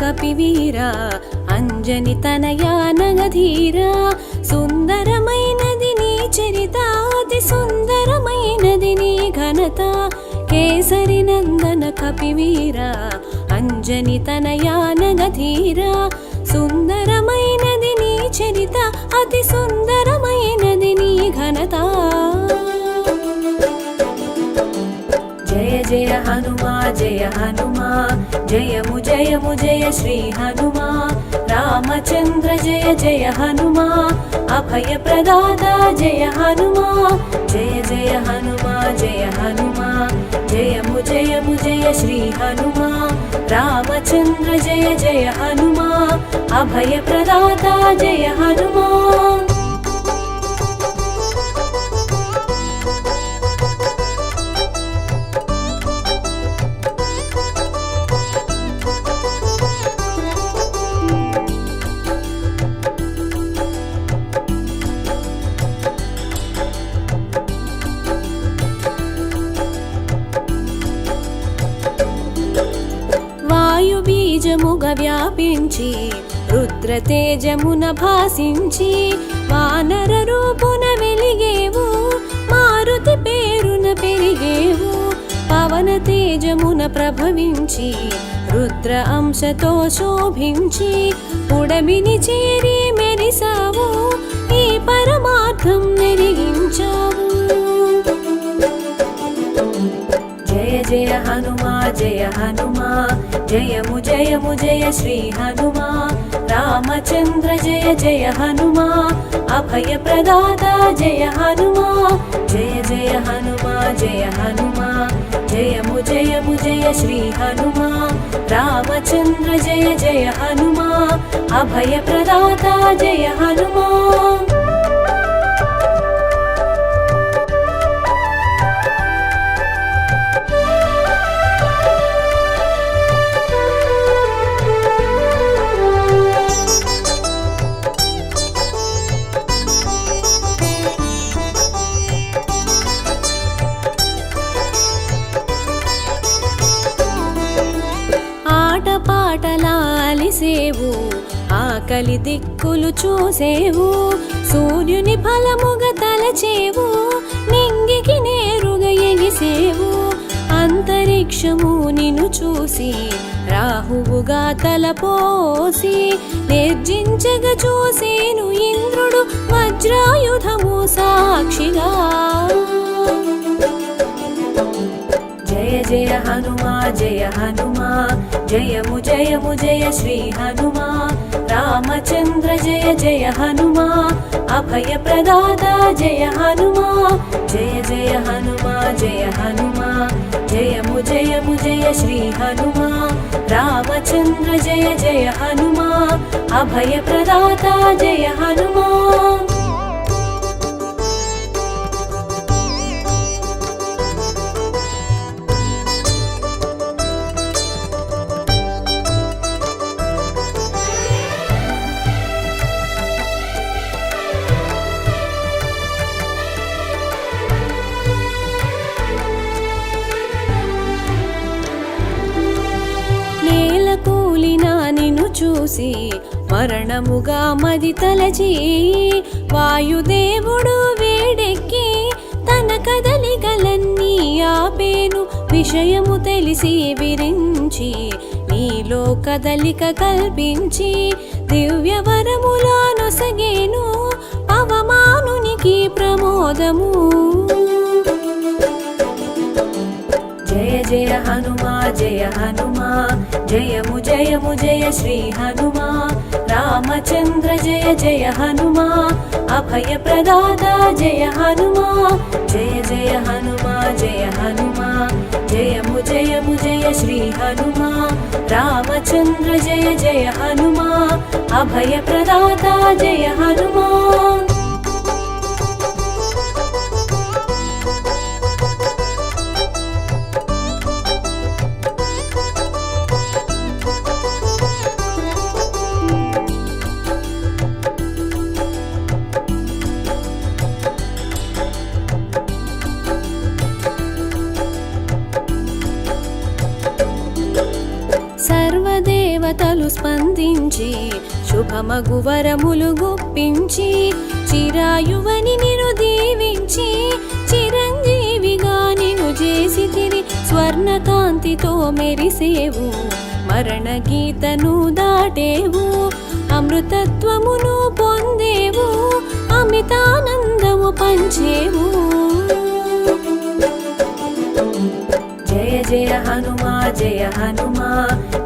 కపివీరా అంజని తనయా నగధీరా సుందరమైనది నీ చరిత అతి సుందరమైనది నీ ఘనత కేసరి నందన కపివీరా అంజని తనయా నగధీరా సుందరమైనది నీ చరిత అతి సుందరమైనది నీ ఘనత జయ జయ హనుమా జయ హనుమా జయము జయము జయ శ్రీ హనుమా రామచంద్ర జయ జయ హనుమా అభయ ప్రదాత జయ హనుమా జయ జయ హనుమా జయ హనుమా జయము జయము జయ శ్రీ హనుమా రామచంద్ర జయ జయ హనుమా అభయ ప్రదాత జయ హనుమా బీజముగ వ్యాపించి రుద్రతేజమున భాసించి వానర రూపున వెలిగేవు మారుతి పేరున పెరిగేవు పవన తేజమున ప్రభవించి రుద్ర అంశతో శోభించి పుడమిని చేరి మెరిసావు ఈ పరమార్థం నెరిగించావు జయ జయ హనుమా జయ హనుమా జయము జయము జయ శ్రీ హనుమా రామచంద్ర జయ జయ హనుమా అభయ ప్రదాత జయ హనుమా జయ జయ హనుమా జయ హనుమా జయము జయము జయ శ్రీ హనుమా రామచంద్ర జయ జయ హనుమా అభయ ప్రదాత జయ హనుమా పాటలాలిసేవు ఆకలి దిక్కులు చూసేవు సూర్యుని ఫలముగ తలచేవు నింగికి నేరుగా ఎగిసేవు అంతరిక్షము నిన్ను చూసి రాహువుగా తలపోసి నిర్జించగా చూసేను ఇంద్రుడు వజ్రాయుధము సాక్షిగా జయ జయ హనుమా జయ హనుమా జయము జయము జయ శ్రీ హనుమా రామచంద్ర జయ జయ హనుమా అభయ ప్రదాత జయ హనుమా జయ జయ హనుమా జయ హనుమా జయము జయము జయ శ్రీ హనుమా రామచంద్ర జయ జయ హనుమా అభయ ప్రదాత జయ హనుమా చూసి మరణముగా మది తలచి వాయుదేవుడు వేడెక్కి తన కదలికలన్నీ ఆపేను విషయము తెలిసి విరించి నీలో కదలిక కల్పించి దివ్యవరములా నొసగేను పవమానునికి ప్రమోదము జయ జయ హనుమా జయ హనుమా జయము జయము జయ శ్రీ హనుమా రామచంద్ర జయ జయ హనుమా అభయ ప్రదాత జయ హనుమా జయ జయ హనుమా జయ హనుమా జయము జయము జయ శ్రీ హనుమా రామచంద్ర జయ జయ హనుమా అభయ ప్రదాత జయ హనుమా అందించి శుభమగు వరములు గుప్పించి చిరాయువని నిను దీవించి చిరంజీవిగా నిను చేసి తిరి స్వర్ణకాంతితో మెరిసేవు మరణ గీతను దాటేవు అమృతత్వమును పొందేవు అమితానందము పంచేవు జయ జయ హనుమా జయ హనుమా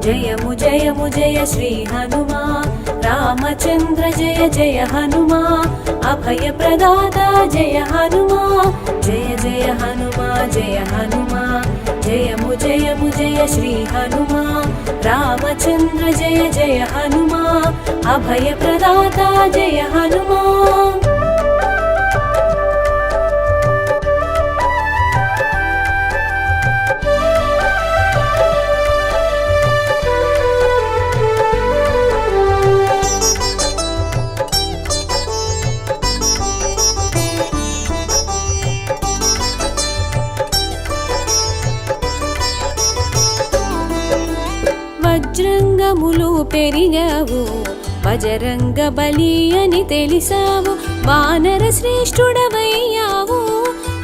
జయము జయము జయ శ్రీ హనుమా రామచంద్ర జయ జయ హనుమా అభయ ప్రదాత జయ హనుమా జయ జయ హనుమా జయ హనుమా జయము జయము జయ శ్రీ హనుమా రామచంద్ర జయ జయ హనుమా అభయ ప్రదాత జయ హనుమా వజ్రంగములు పెరిగావు బజరంగ బలి అని తెలిసావు వానర శ్రేష్ఠుడవయ్యావు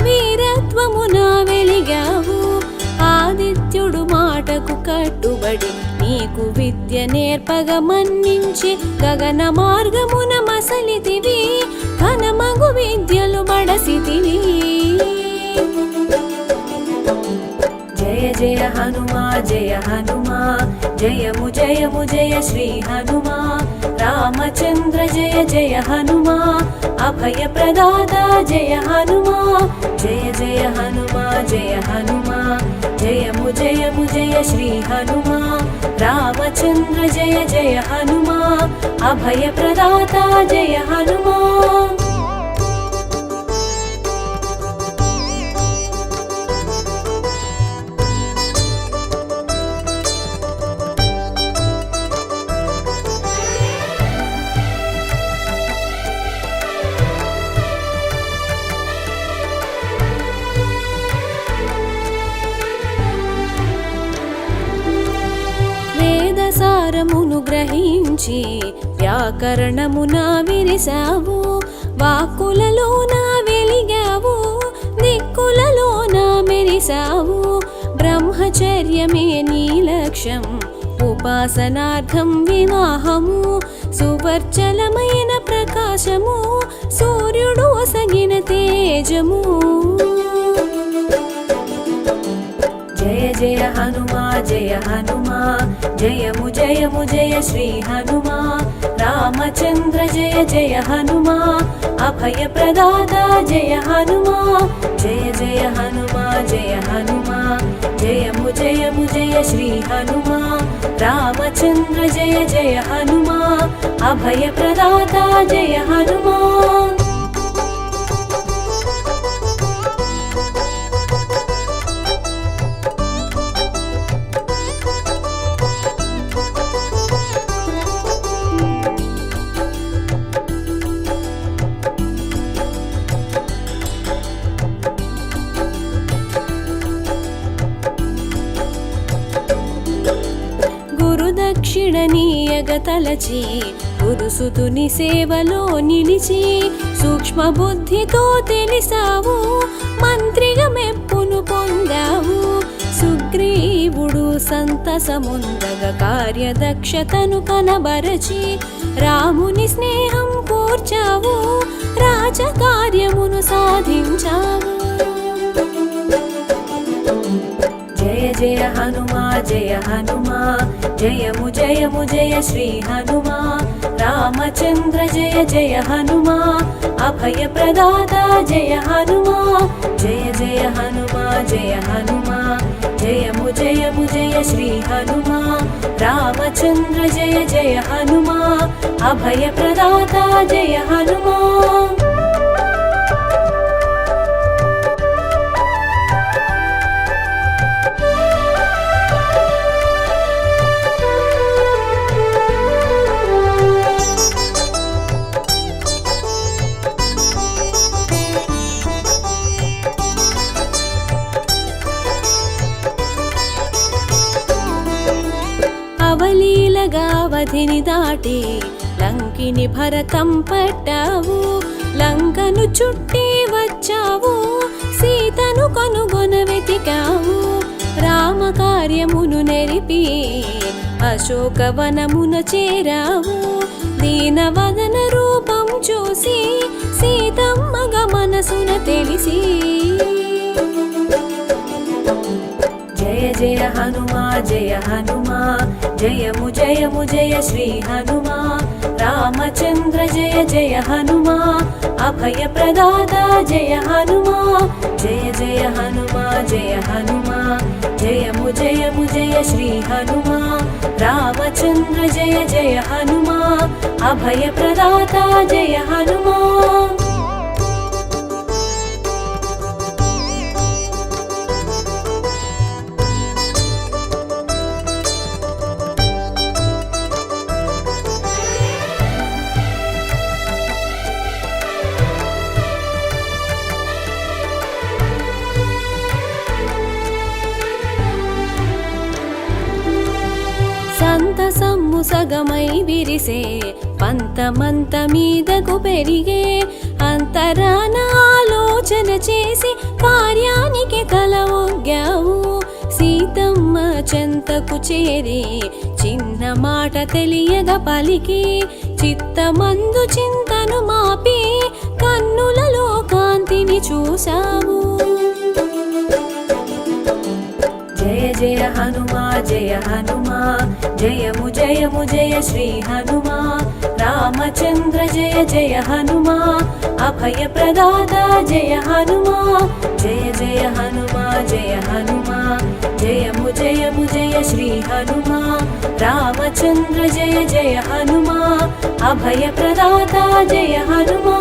వీరత్వమున వెలిగావు ఆదిత్యుడు మాటకు కట్టుబడి నీకు విద్య నేర్పగ మన్నించి గగన మార్గమున మసలితివి ఘనమగు విద్యలు బడసితివి జయ జయ హనుమా జయ హనుమా జయము జయము జయ శ్రీ హనుమా రామచంద్ర జయ జయ హనుమా అభయ ప్రదాత జయ హనుమా జయ జయ హనుమా జయ హనుమా జయము జయము జయ శ్రీ హనుమా రామచంద్ర జయ జయ హనుమా అభయ ప్రదాత జయ హనుమా సారమును గ్రహించి వ్యాకరణమున విరిసావు వాక్కులలోన వెలిగావు దిక్కులలోన మెరిసావు బ్రహ్మచర్యమే నీ లక్ష్యం ఉపాసనార్థం వివాహము సువర్చలమైన ప్రకాశము సూర్యుడు ఒసగిన తేజము జయ జయ హనుమా జయ హనుమా జయము జయము జయ శ్రీ హనుమా రామచంద్ర జయ జయ హనుమా అభయ ప్రదాత జయ హనుమా జయ జయ హనుమా జయ హనుమా జయము జయము జయ శ్రీ హనుమా రామచంద్ర జయ జయ హనుమా అభయ ప్రదాత జయ హనుమా దక్షిణనీయగ తలచి గురుసుతుని సేవలో నిలిచి సూక్ష్మ బుద్ధితో తెలిసావు మంత్రిగా మెప్పును పొందావు సుగ్రీవుడు సంతసముందగ కార్యదక్షతను కనబరచి రాముని స్నేహం కూర్చావు రాజకార్యమును సాధించావు జయ జయ హనుమా జయ హనుమా జయము జయము జయ శ్రీ హనుమా రామచంద్ర జయ జయ హనుమా అభయ ప్రదాత జయ హనుమా జయ జయ హనుమా జయ హనుమా జయము జయము జయ శ్రీ హనుమా రామచంద్ర జయ జయ హనుమా అభయ ప్రదాత జయ హనుమా అగ్నిని దాటి లంకిని భరతం పట్టావు. లంకను చుట్టి వచ్చావు, సీతను కనుగొన వెతికావు. రామ కార్యమును నెరిపి అశోకవనమున చేరావు. దీనవదన రూపం చూసి సీతమ్మగ మనసున తెలిసి జయ జయ హనుమా జయ హనుమా, జయము జయము జయ శ్రీ హనుమా. రామచంద్ర జయ జయ హనుమా, అభయ ప్రదాత జయ హనుమా. జయ జయ హనుమా జయ హనుమా, జయము జయము జయ శ్రీ హనుమా. రామచంద్ర జయ జయ హనుమా, అభయ ప్రదాత జయ హనుమా. సంతసమ్ము సగమై విరిసే పంతమంత మీదకు పెరిగే. అంతరాన ఆలోచన చేసి కార్యానికి తల ఒగ్గావు. సీతమ్మ చెంతకు చేరి చిన్న మాట తెలియగా పలికి చిత్తమందు చింతను మాపి కన్నులలో కాంతిని చూసావు. జయ జయ హనుమా జయ హనుమా, జయము జయము జయ శ్రీ హనుమా. రామచంద్ర జయ జయ హనుమా, అభయ ప్రదాత జయ హనుమా. జయ జయ హనుమా జయ హనుమా, జయము జయము జయ శ్రీ హనుమా. రామచంద్ర జయ జయ హనుమా, అభయ ప్రదాత జయ హనుమా.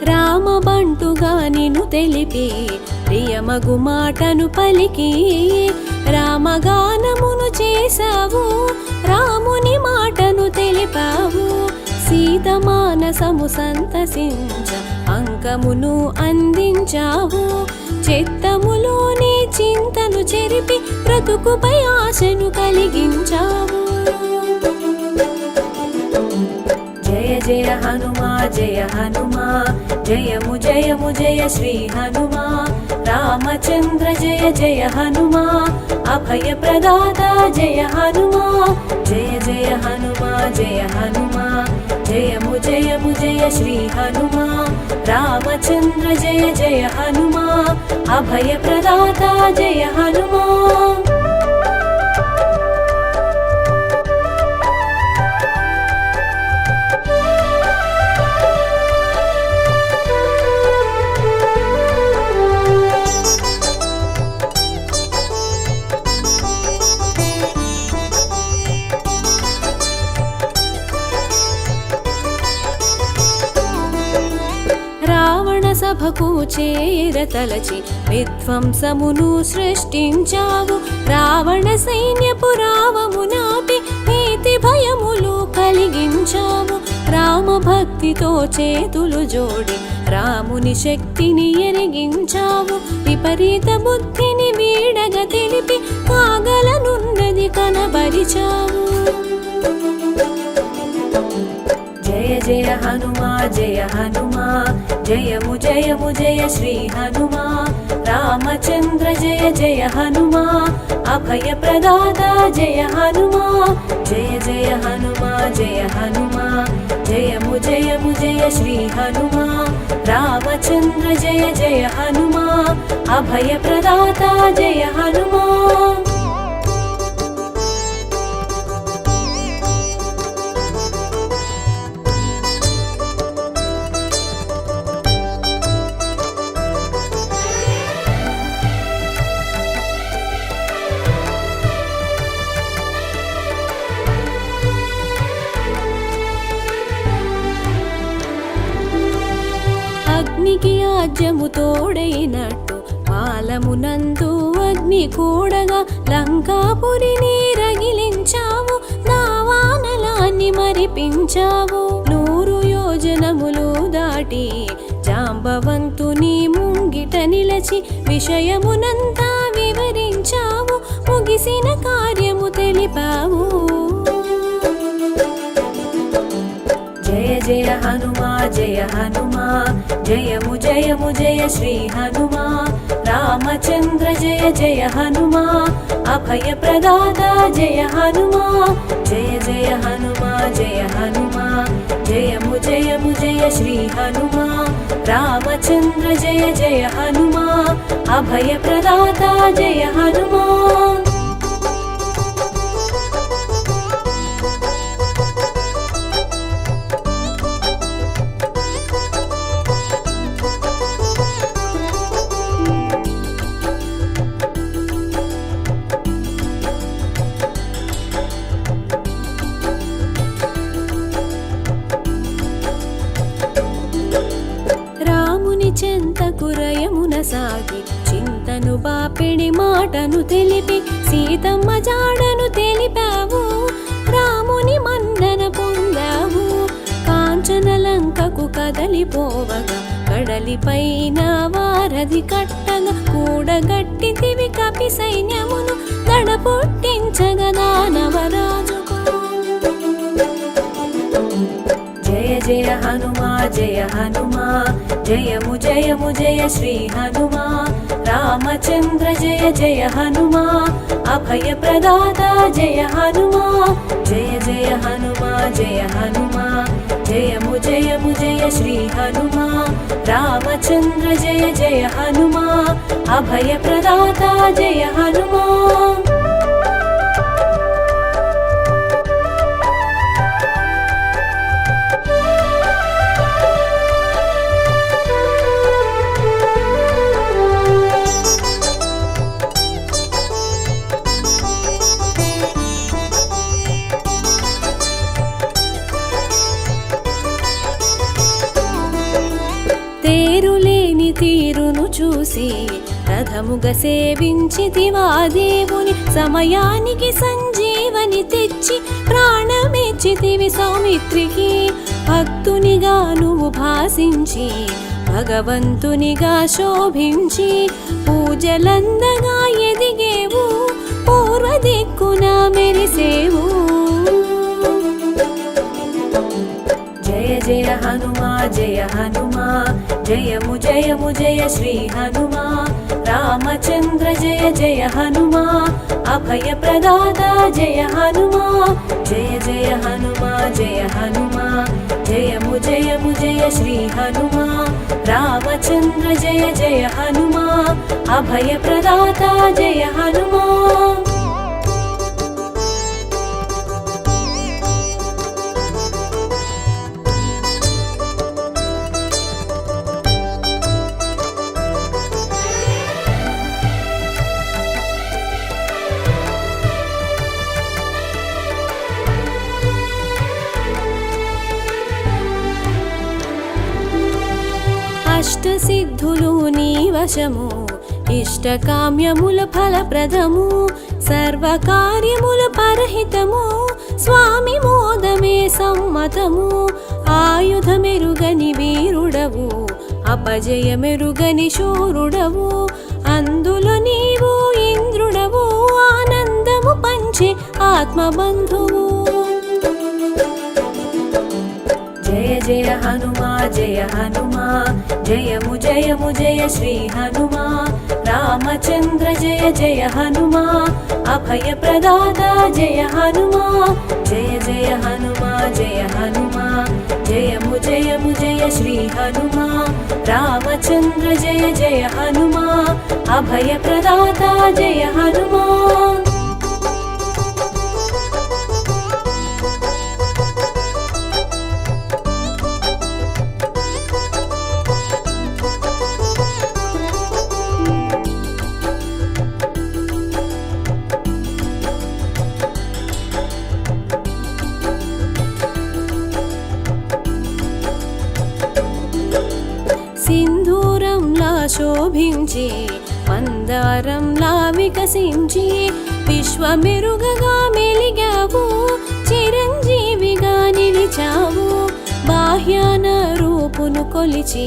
రామబంటుగా నిన్ను తెలిపి ప్రియమగు మాటను పలికి రామగానమును చేసావు. రాముని మాటను తెలిపావు. సీత మానసము సంతసించ అంకమును అందించావు. చిత్తములోని చింతను చెరిపి బ్రతుకుపై ఆశను కలిగించావు. జయ జయ హనుమా జయ హనుమా, జయము జయము జయ శ్రీ హనుమా. రామచంద్ర జయ జయ హనుమా, అభయ ప్రదాత జయ హనుమా. జయ జయ హనుమా జయ హనుమా, జయము జయము జయ శ్రీ హనుమా. రామచంద్ర జయ జయ హనుమా, అభయ ప్రదాత జయ హనుమా. సభకు చేరతలచి విధ్వంసమును సృష్టించావు. రావణ సైన్యపు రావమునాపి భీతి భయములు కలిగించావు. రామ భక్తితో చేతులు జోడి రాముని శక్తిని ఎరిగించావు. విపరీత బుద్ధిని వీడగా తెలిపి కాగలనున్నది కనబరిచావు. జయ జయ హనుమా జయ హనుమా, జయము జయము జయ శ్రీ హనుమా. రామచంద్ర జయ జయ హనుమా, అభయ ప్రదాత జయ హనుమా. జయ జయ హనుమా జయ హనుమా, జయము జయము జయ శ్రీ హనుమా. రామచంద్ర జయ జయ హనుమా, అభయ ప్రదాత జయ హనుమా. రాజ్యము తోడైనట్టు పాలమునందు అగ్ని కూడగా లంకాపురిని రగిలించావు, నా వానలాన్ని మరిపించావు. 100 యోజనములు దాటి జాంబవంతుని ముంగిట నిలచి విషయమునంతా వివరించావు, ముగిసిన కార్యము తెలిపావు. జయ జయ హనుమా జయ హనుమా, జయము జయము జయ శ్రీ హనుమా. రామచంద్ర జయ జయ హనుమా, అభయ ప్రదాత జయ హనుమా. జయ జయ హనుమా జయ హనుమా, జయము జయము జయ శ్రీ హనుమా. రామచంద్ర జయ జయ హనుమా, అభయ ప్రదాత జయ హనుమా. చెంతకురయమున సాగి చింతను బాపిడి మాటను తెలిపి సీతమ్మ జాడను తెలిపావు, రాముని మన్నన పొందావు. కాంచన లంకకు కదలిపోవగా కడలిపైన వారధి కట్టగా కూడగట్టితివి కపి సైన్యమును దడపొట్టించగా దానవరాజుకు. జయ జయ హనుమా జయ హనుమా, జయము జయము జయ శ్రీ హనుమా. రామచంద్ర జయ జయ హనుమా, అభయ ప్రదాత జయ హనుమా. జయ జయ హనుమా జయ హనుమా, జయము జయము జయ శ్రీ హనుమా. రామచంద్ర జయ జయ హనుమా, అభయ ప్రదాత జయ హనుమా. తేరులేని తీరును చూసి రథముగా సేవించితివా దేవుని, సమయానికి సంజీవని తెచ్చి ప్రాణమిచ్చితివి సౌమిత్రికి. భక్తునిగా నువ్వు భాసించి భగవంతునిగా శోభించి పూజలందగా ఎదిగేవు, పూర్వ దిక్కున మెరిసేవు. జయ జయ హనుమా జయ హనుమా, జయము జయము జయ శ్రీ హనుమా. రామచంద్ర జయ జయ హనుమా, అభయ ప్రదాత జయ హనుమా. జయ జయ హనుమా జయ హనుమా, జయము జయము జయ శ్రీ హనుమా. రామచంద్ర జయ జయ హనుమా, అభయ ప్రదాత జయ హనుమా. అష్టసిద్ధులు నీ వశము, ఇష్టకామ్యముల ఫలప్రదము, సర్వకార్యముల పరహితము, స్వామి మోదమే సమ్మతము. ఆయుధమెరుగని వీరుడవు, అపజయమెరుగని శూరుడవు, అందులో నీవు ఇంద్రుడవు, ఆనందము పంచే ఆత్మబంధువు. జయ జయ హనుమా జయ హనుమా, జయము జయము జయ శ్రీ హనుమా. రామచంద్ర జయ జయ హనుమా, అభయ ప్రదాత జయ హనుమా. జయ జయ హనుమా జయ హనుమా, జయము జయము జయ శ్రీ హనుమా. రామచంద్ర జయ జయ హనుమా, అభయ ప్రదాత జయ హనుమా. సింధూరం శోభించి మందారంలా వికసించి విశ్వమెరుగగా మెలిగావు చిరంజీవిగా నిలిచావు బాహ్యాన రూపును కొలిచి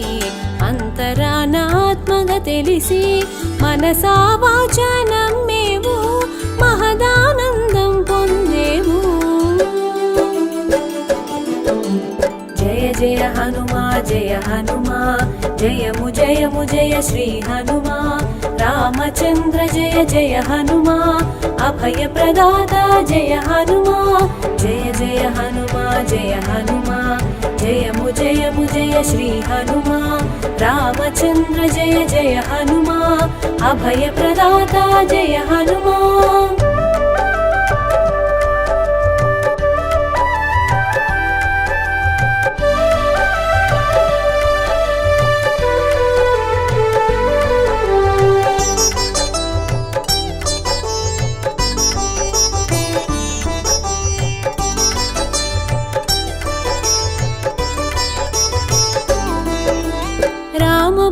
అంతరాన ఆత్మగా తెలిసి మనసా వాచా నమ్మేవు మహదానందం పొందేవు జయ జయ హనుమా జయ హనుమా జయము జయము జయ శ్రీ హనుమా రామచంద్ర జయ జయ హనుమా అభయ ప్రదాత జయ హనుమా జయ జయ హనుమా జయ హనుమా జయము జయము జయ శ్రీ హనుమా రామచంద్ర జయ జయ హనుమా అభయ ప్రదాత జయ హనుమా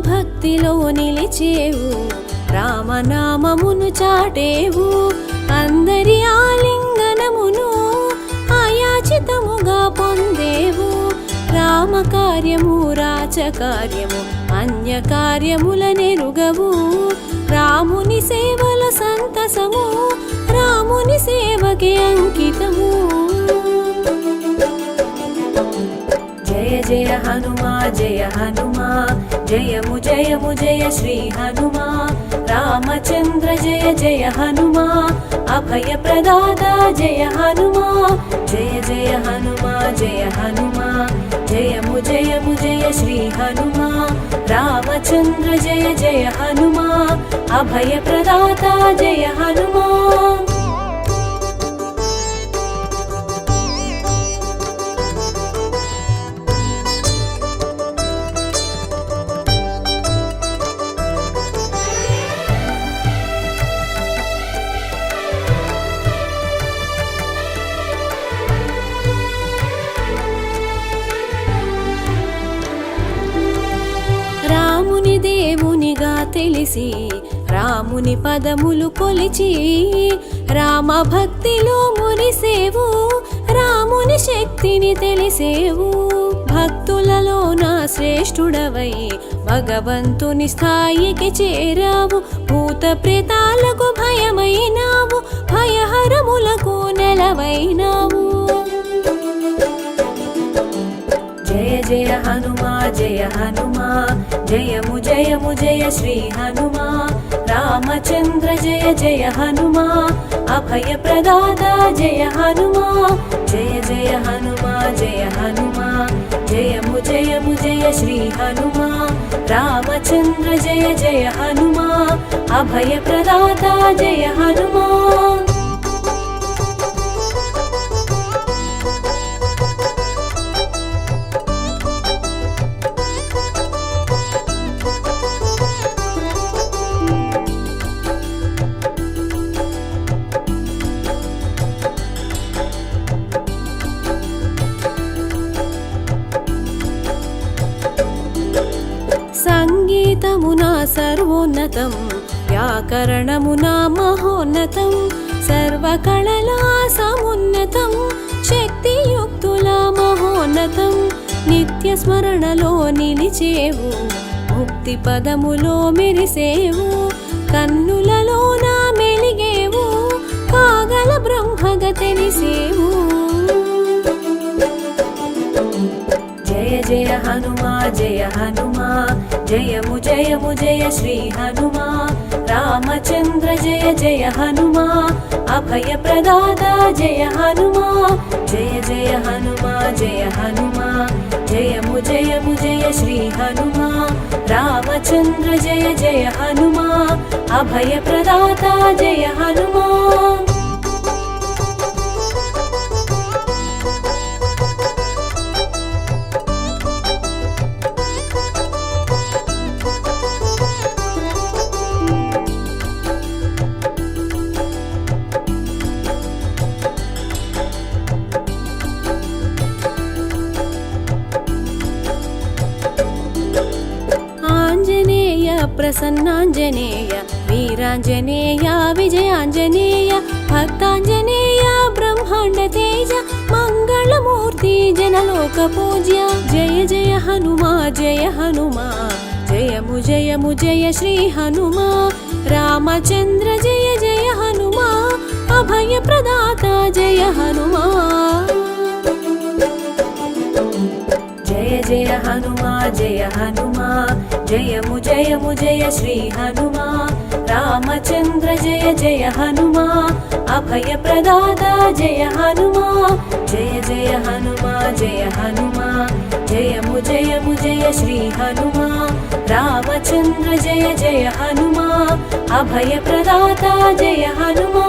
భక్తిలో నిలిచేవు రామనామమును చాటేవు అందరి ఆలింగనమును ఆయాచితముగా పొందేవు రామ కార్యము రాచకార్యము అన్య కార్యముల నెరుగవు రాముని సేవల సంతసము రాముని సేవకే అంకితము జయ జయ హనుమా జయ హనుమా జయము జయము జయ శ్రీ హనుమా రామచంద్ర జయ జయ హనుమా అభయ ప్రదాత జయ హనుమా జయ జయ హనుమా జయ హనుమా జయము జయము జయ శ్రీ హనుమా రామచంద్ర జయ జయ హనుమా అభయ ప్రదాత జయ హనుమా దేవునిగా తెలిసి రాముని పదములు కొలిచి రామ భక్తిలో మురిసేవు రాముని శక్తిని తెలిసేవు భక్తులలో నా శ్రేష్ఠుడవై భగవంతుని స్థాయికి చేరావు భూత ప్రేతాలకు భయమైనావు భయహరములకు నెలవైనావు జయ జయ హనుమా జయ హనుమా జయము జయము జయ శ్రీ హనుమా రామచంద్ర జయ జయ హనుమా అభయ ప్రదాత జయ హనుమా జయ జయ హనుమా జయ హనుమా జయము జయము జయ శ్రీ హనుమా రామచంద్ర జయ జయ హనుమా అభయ ప్రదాత జయ హనుమా సంగీతమునా సర్వోన్నతం వ్యాకరణమునా మహోన్నతం సర్వకళలా సమున్నతం శక్తియుక్తులా మహోన్నతం నిత్య స్మరణలో నిలిచేవు ముక్తి పదములో మెరిసేవు కన్నులలో నా మెలిగేవు కాగల బ్రహ్మగ తెలిసేవు జయ జయ హనుమా జయ హనుమా జయము జయము జయ శ్రీ హనుమా రామచంద్ర జయ జయ హనుమా అభయ ప్రదాత జయ హనుమా జయ జయ హనుమా జయ హనుమా జయము జయము జయ శ్రీ హనుమా రామచంద్ర జయ జయ హనుమా అభయ ప్రదాత జయ హనుమా ప్రసన్నాంజనేయ వీరాంజనేయ విజయాంజనేయ భక్తాంజనేయ బ్రహ్మాండ తేజ మంగళమూర్తి జనలోక పూజ్య జయ జయ హనుమా జయ హనుమా జయము జయము జయ శ్రీ హనుమా రామచంద్ర జయ జయ హనుమా అభయ ప్రదాత జయ హనుమా జయ జయ హనుమా జయ హనుమా జయము జయము జయ శ్రీ హనుమా రామచంద్ర జయ జయ హనుమా అభయ ప్రదాత జయ హనుమా జయ జయ హనుమా జయ హనుమా జయము జయము జయ శ్రీ హనుమా రామచంద్ర జయ జయ హనుమా అభయ ప్రదాత జయ హనుమా